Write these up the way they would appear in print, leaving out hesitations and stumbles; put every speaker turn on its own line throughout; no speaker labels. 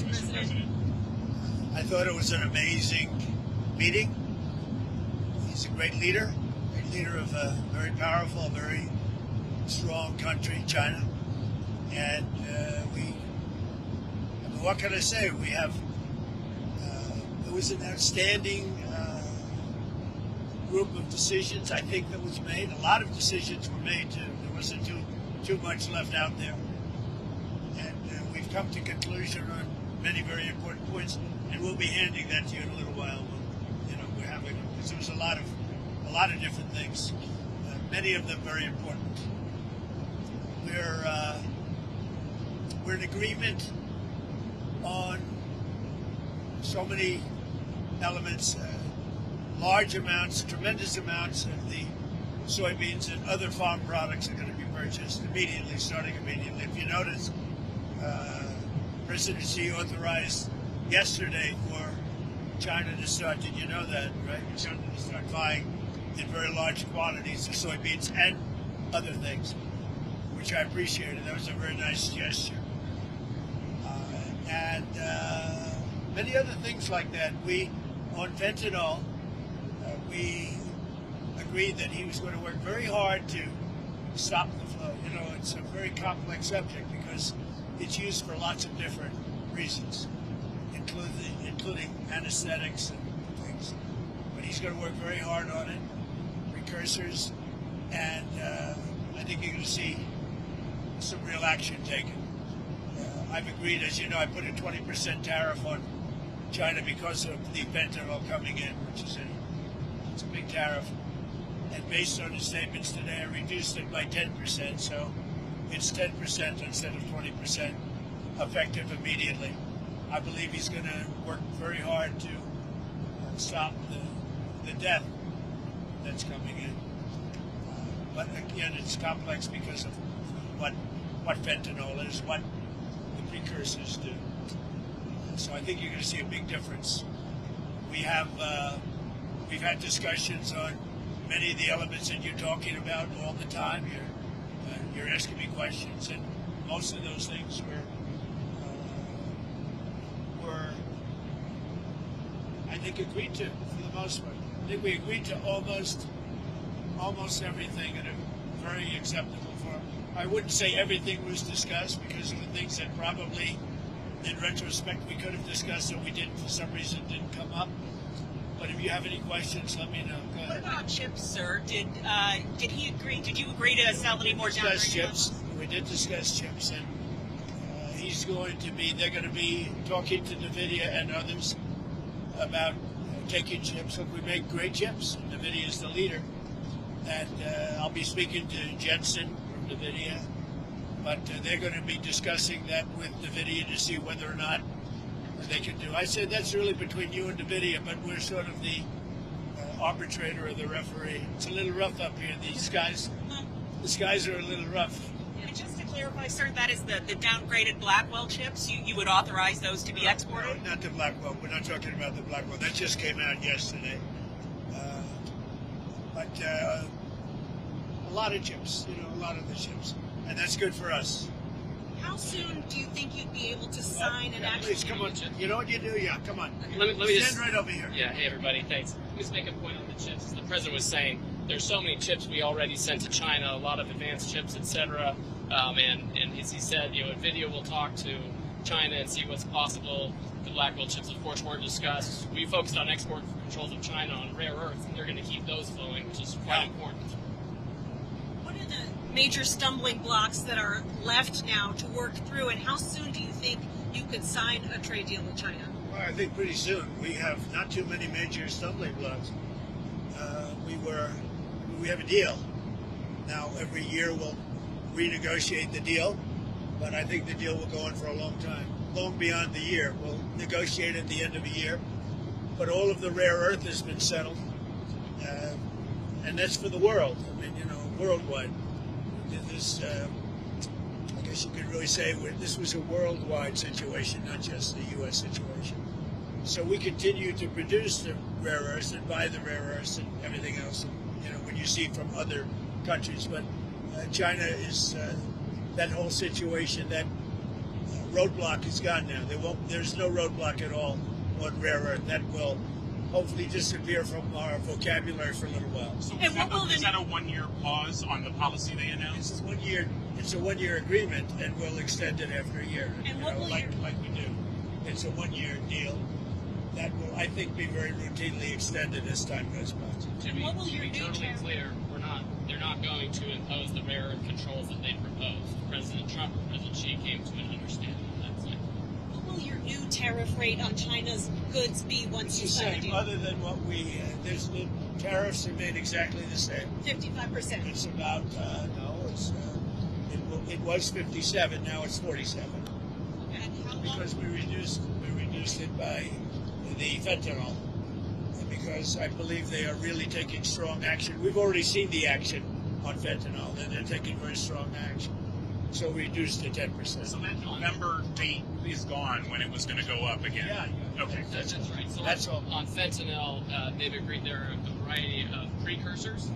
Mr. President.
I thought it was an amazing meeting. He's a great leader of a very powerful, very strong country, China. And what can I say? We have, it was an outstanding group of decisions, I think, that was made. A lot of decisions were made. There wasn't too much left out there. And we've come to conclusion on many very important points, and we'll be handing that to you in a little while. We're having, because there was a lot of different things, many of them very important. We're in agreement on so many elements, large amounts, tremendous amounts of the soybeans and other farm products are going to be purchased immediately, starting immediately. If you notice, President Xi authorized yesterday for China to start, did you know that, right? China to start buying in very large quantities of soybeans and other things, which I appreciated. That was a very nice gesture. And many other things like that. On fentanyl, we agreed that he was going to work very hard to stop the flow. It's a very complex subject because it's used for lots of different reasons, including anesthetics and things. But he's going to work very hard on it, precursors, and I think you're going to see some real action taken. I've agreed, as you know, I put a 20% tariff on China because of the fentanyl coming in, which is it's a big tariff. And based on his statements today, I reduced it by 10%, so it's 10% instead of 20%, effective immediately. I believe he's going to work very hard to stop the death that's coming in. But again, it's complex because of what fentanyl is, what the precursors do. So I think you're going to see a big difference. We've had discussions on many of the elements that you're talking about all the time. You're asking me questions, and most of those things were I think agreed to for the most part. I think we agreed to almost everything in a very acceptable form. I wouldn't say everything was discussed because there were things that probably, in retrospect, we could have discussed that we didn't, for some reason, didn't come up. But if you have any questions, let me know. Go ahead.
What about chips, sir? Did he agree? Did you agree to sell any more down
chips? We did discuss chips, and they're going to be talking to NVIDIA and others about taking chips. Look, we make great chips. NVIDIA is the leader. And I'll be speaking to Jensen from NVIDIA, but they're going to be discussing that with NVIDIA to see whether or not they can do. I said that's really between you and NVIDIA, but we're sort of the arbitrator or the referee. It's a little rough up here. The skies are a little rough.
And just to clarify, sir, that is the downgraded Blackwell chips. You would authorize those to be exported?
No, not the Blackwell. We're not talking about the Blackwell. That just came out yesterday. But a lot of chips, a lot of the chips, and that's good for us.
How soon do you think you'd be able to sign an actual?
Please, come on. You know what you do? Yeah, come on.
Let me
stand right over here.
Yeah, hey everybody, thanks. Let me just make a point on the chips. As the president was saying, there's so many chips we already sent to China, a lot of advanced chips, etc. And as he said, NVIDIA will talk to China and see what's possible. The Blackwell chips, of course, weren't discussed. We focused on export controls of China on rare earths, and they're going to keep those flowing, which is quite important.
What are the major stumbling blocks that are left now to work through, and how soon do you think you could sign a trade deal with China?
Well, I think pretty soon. We have not too many major stumbling blocks. We have a deal. Now, every year we'll renegotiate the deal, but I think the deal will go on for a long time, long beyond the year. We'll negotiate at the end of the year, but all of the rare earth has been settled, and that's for the world. I mean, worldwide. This, I guess you could really say this was a worldwide situation, not just the U.S. situation. So we continue to produce the rare earths and buy the rare earths and everything else, when you see from other countries. But China is that whole situation, that roadblock is gone now. There's no roadblock at all on rare earth. That will hopefully disappear from our vocabulary for a little while.
So
And
is that a 1-year pause on the policy they announced?
It's a 1-year agreement, and we'll extend it after a year.
And what will
like we do. It's a 1-year deal that will, I think, be very routinely extended as time goes by.
To
what will
be
your new
totally
tariff-
clear, they're not going to impose the rare earth controls that they proposed. President Trump and President Xi came to an understanding on that point.
What will your new tariff rate on China's goods be once you
It's the
sign a
same,
deal?
other than what the tariffs remain exactly the same.
55%.
It's about, it was 57, now it's 47.
And how long?
Because we reduced it by the fentanyl, because I believe they are really taking strong action. We've already seen the action on fentanyl, and they're taking very strong action. So we reduced to 10%.
So that November date is gone when it was going to go up again.
Yeah.
Okay.
That's right. So
That's all.
on fentanyl, they've agreed there are a variety of precursors.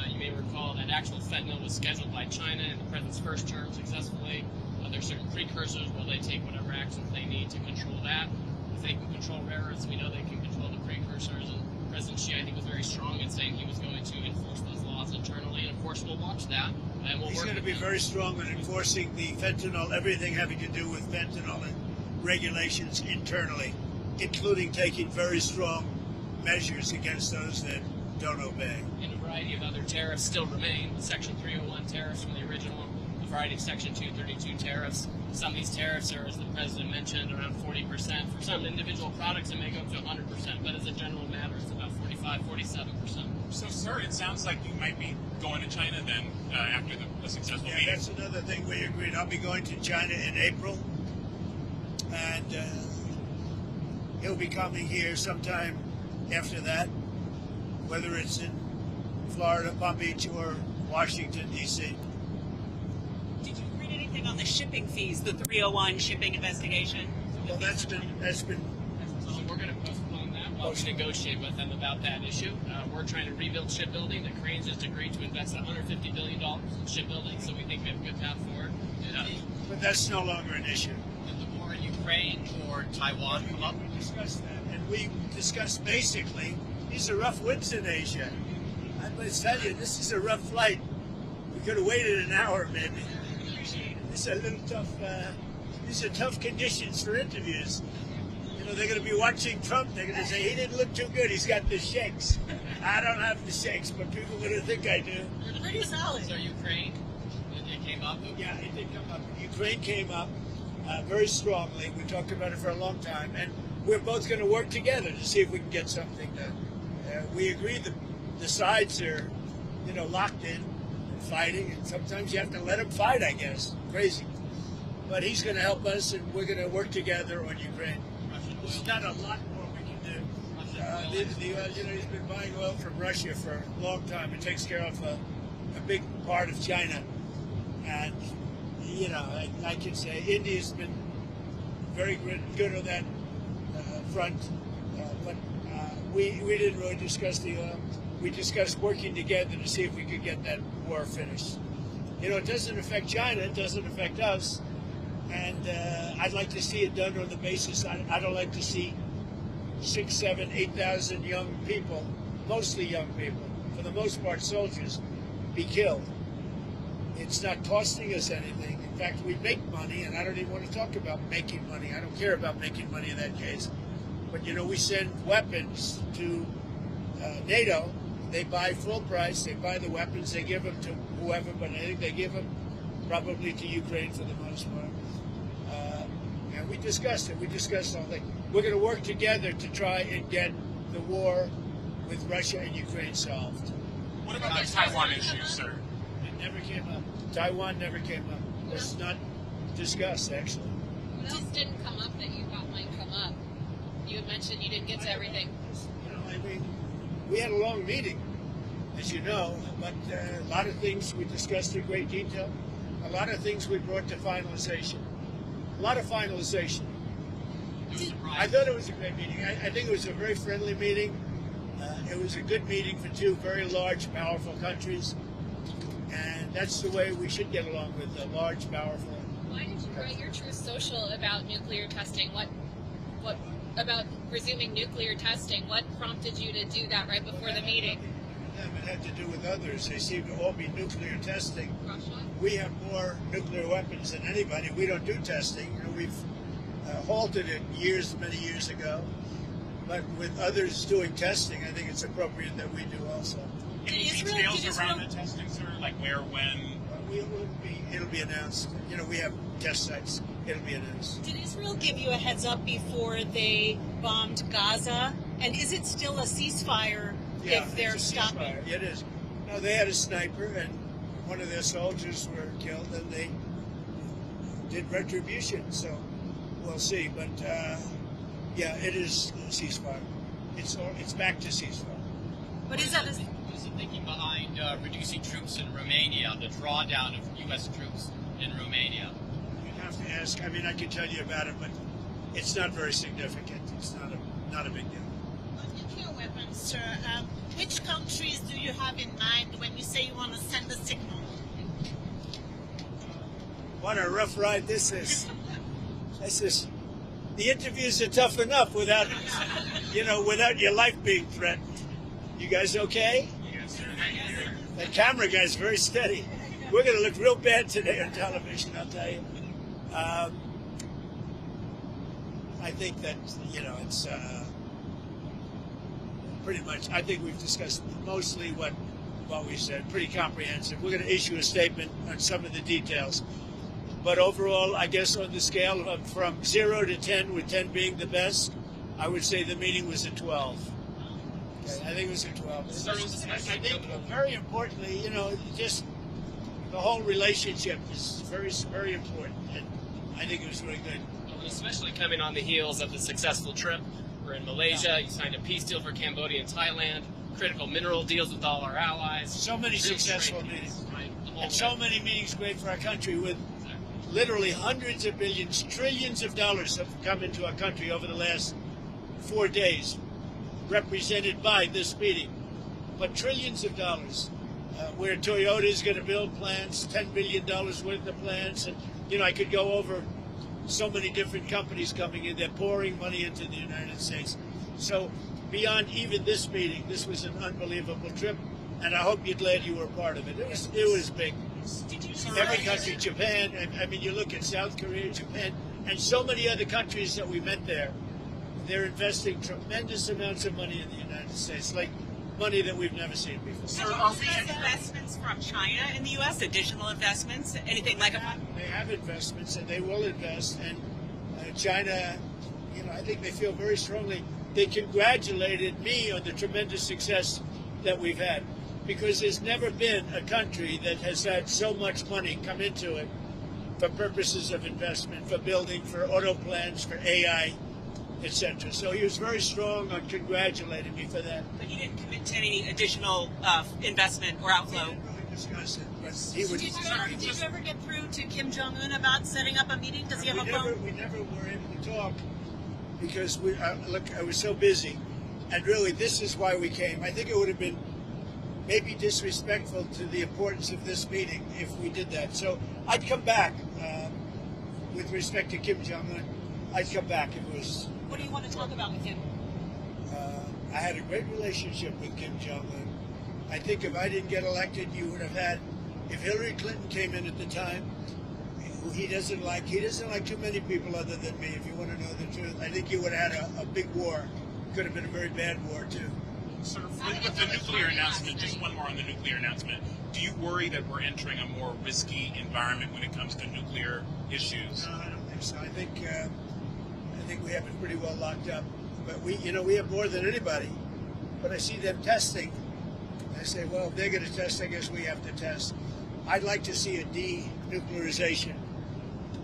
You may recall that actual fentanyl was scheduled by China in the president's first term successfully. There's certain precursors. Will they take whatever actions they need to control that? If they can control rare earths, we know they can control the precursors. And President Xi, I think, was very strong in saying he was going to enforce those laws internally. And of course, we'll watch that. And we'll
He's
work
going to
with
be
them.
very strong in enforcing the fentanyl, everything having to do with fentanyl and regulations internally, including taking very strong measures against those that don't obey.
And a variety of other tariffs still remain. Section 301 tariffs from the original, a variety of Section 232 tariffs. Some of these tariffs are, as the president mentioned, around 40%. For some individual products, it may go up to 100%, but as a general matter, it's about 45, 47%.
So, sir, it sounds like you might be going to China then after the successful
Yeah,
meeting.
that's another thing we agreed. I'll be going to China in April, and he'll be coming here sometime after that, whether it's in Florida, Palm Beach, or Washington, D.C.
Did you read anything on the shipping fees, the 301 shipping investigation?
Well, that's been
So we're going to postpone that while we negotiate with them about that issue. We're trying to rebuild shipbuilding. The Cranes just agreed to invest $150 billion in shipbuilding, so we think we have a good path forward.
but that's no longer an issue.
Did the war in Ukraine or Taiwan come up?
We discussed that, and we discussed basically these are rough winds in Asia. I must tell you, this is a rough flight. We could have waited an hour, maybe. This is a little tough. These are tough conditions for interviews. You know, they're going to be watching Trump. They're going to say he didn't look too good. He's got the shakes. I don't have the shakes, but people are going to think I do.
You're pretty solid.
So Ukraine, it came up.
Yeah, it did come up. Ukraine came up very strongly. We talked about it for a long time, and we're both going to work together to see if we can get something done. We agree that the sides are, locked in and fighting, and sometimes you have to let them fight, I guess. Crazy. But he's going to help us, and we're going to work together on Ukraine. There's not a lot more we can do. He's been buying oil from Russia for a long time. It takes care of a big part of China. And, I can say India's been very good on that front. But we didn't really discuss the oil. We discussed working together to see if we could get that war finished. It doesn't affect China. It doesn't affect us. And I'd like to see it done on the basis. I don't like to see 6, 7, 8,000 young people, mostly young people, for the most part soldiers, be killed. It's not costing us anything. In fact, we make money, and I don't even want to talk about making money. I don't care about making money in that case. But, we send weapons to NATO. They buy full price. They buy the weapons. They give them to whoever, but I think they give them probably to Ukraine for the most part. And we discussed it. We discussed all that. We're going to work together to try and get the war with Russia and Ukraine solved.
What about the Taiwan issue, sir?
It never came up. Taiwan never came up. It was not discussed, actually.
What else didn't come up that you thought might come up? You had mentioned you didn't get to everything.
We had a long meeting, as you know, but a lot of things we discussed in great detail. A lot of things we brought to finalization. A lot of finalization. I thought it was a great meeting. I think it was a very friendly meeting. It was a good meeting for two very large, powerful countries. And that's the way we should get along with large, powerful
Why did you write your Truth Social about nuclear testing? What about resuming nuclear testing? What prompted you to do that right before the meeting?
It had to do with others. They seem to all be nuclear testing.
Russia?
We have more nuclear weapons than anybody. We don't do testing. We've halted it many years ago. But with others doing testing, I think it's appropriate that we do also.
Any details around the testing, sir? Like where, when?
It'll be announced. We have test sites. It'll be announced.
Did Israel give you a heads up before they bombed Gaza? And is it still a ceasefire if they're stopping?
Ceasefire. It is. No, they had a sniper, and one of their soldiers were killed, and they did retribution. So we'll see. But it is a ceasefire. It's back to ceasefire.
But is that
What is the thinking behind reducing troops in Romania, the drawdown of U.S. troops in Romania?
You'd have to ask. I mean, I can tell you about it, but it's not very significant. It's not a big deal.
On nuclear weapons, sir, which countries do you have in mind when you say you want to send a signal?
What a rough ride this is. The interviews are tough enough without your life being threatened. You guys okay?
Yes, sir.
That camera guy's very steady. We're going to look real bad today on television, I'll tell you. I think that, it's pretty much, I think we've discussed mostly what we said, pretty comprehensive. We're going to issue a statement on some of the details. But overall, I guess on the scale of from 0 to 10, with 10 being the best, I would say the meeting was a 12. Okay, I think it was a 12. I think, very importantly, just the whole relationship is very, very important. And I think it was really good.
Especially coming on the heels of the successful trip. We're in Malaysia. You signed a peace deal for Cambodia and Thailand. Critical mineral deals with all our allies.
So many successful meetings.
Right?
And so many meetings great for our country with literally hundreds of billions, trillions of dollars have come into our country over the last 4 days, represented by this meeting. But trillions of dollars, where Toyota is going to build plants, $10 billion worth of plants. And, I could go over so many different companies coming in. They're pouring money into the United States. So beyond even this meeting, this was an unbelievable trip. And I hope you're glad you were a part of it. It was big. Every country, Japan, I mean, you look at South Korea, Japan, and so many other countries that we met there, they're investing tremendous amounts of money in the United States, like money that we've never seen before.
Sir, are there investments from China in the U.S., additional investments, anything like that?
They have investments, and they will invest, and China, I think they feel very strongly. They congratulated me on the tremendous success that we've had, because there's never been a country that has had so much money come into it for purposes of investment, for building, for auto plants, for AI, etc. So he was very strong on congratulating me for that.
But he didn't commit to any additional investment or outflow.
We didn't really discuss it, but he would.
Did you ever get through to Kim Jong-un about setting up a meeting? Does he have a phone?
We never were able to talk because I was so busy. And really, this is why we came. I think it would have been maybe disrespectful to the importance of this meeting if we did that. So I'd come back with respect to Kim Jong-un. I'd come back if it was.
What do you want to talk about with him?
I had a great relationship with Kim Jong-un. I think if I didn't get elected, you would have had. If Hillary Clinton came in at the time, he doesn't like too many people other than me. If you want to know the truth, I think you would have had a big war. Could have been a very bad war too.
Sir, with the nuclear announcement, just one more on the nuclear announcement. Do you worry that we're entering a more risky environment when it comes to nuclear issues?
No, I don't think so. I think we have it pretty well locked up. But we have more than anybody. But I see them testing. I say, well, if they're going to test, I guess we have to test. I'd like to see a denuclearization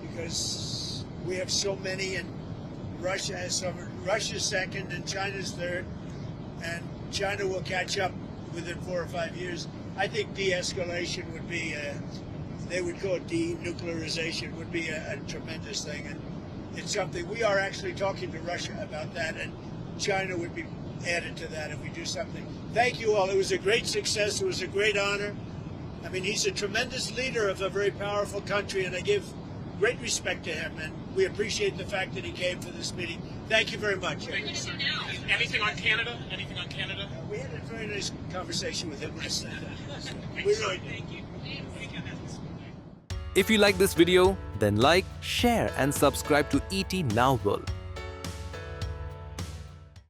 because we have so many, and Russia has some. Russia's second, and China's third, and China will catch up within 4 or 5 years. I think de-escalation would be, they would call it denuclearization, would be a tremendous thing. And it's something, we are actually talking to Russia about that, and China would be added to that if we do something. Thank you all. It was a great success. It was a great honor. I mean, he's a tremendous leader of a very powerful country, and I give great respect to him, and we appreciate the fact that he came for this meeting. Thank you very much.
Thank you, sir. Anything on Canada? Anything on Canada?
We had a very nice conversation with him last night. We really did.
Thank you.
If you like this video, then like, share and subscribe to ET Now World.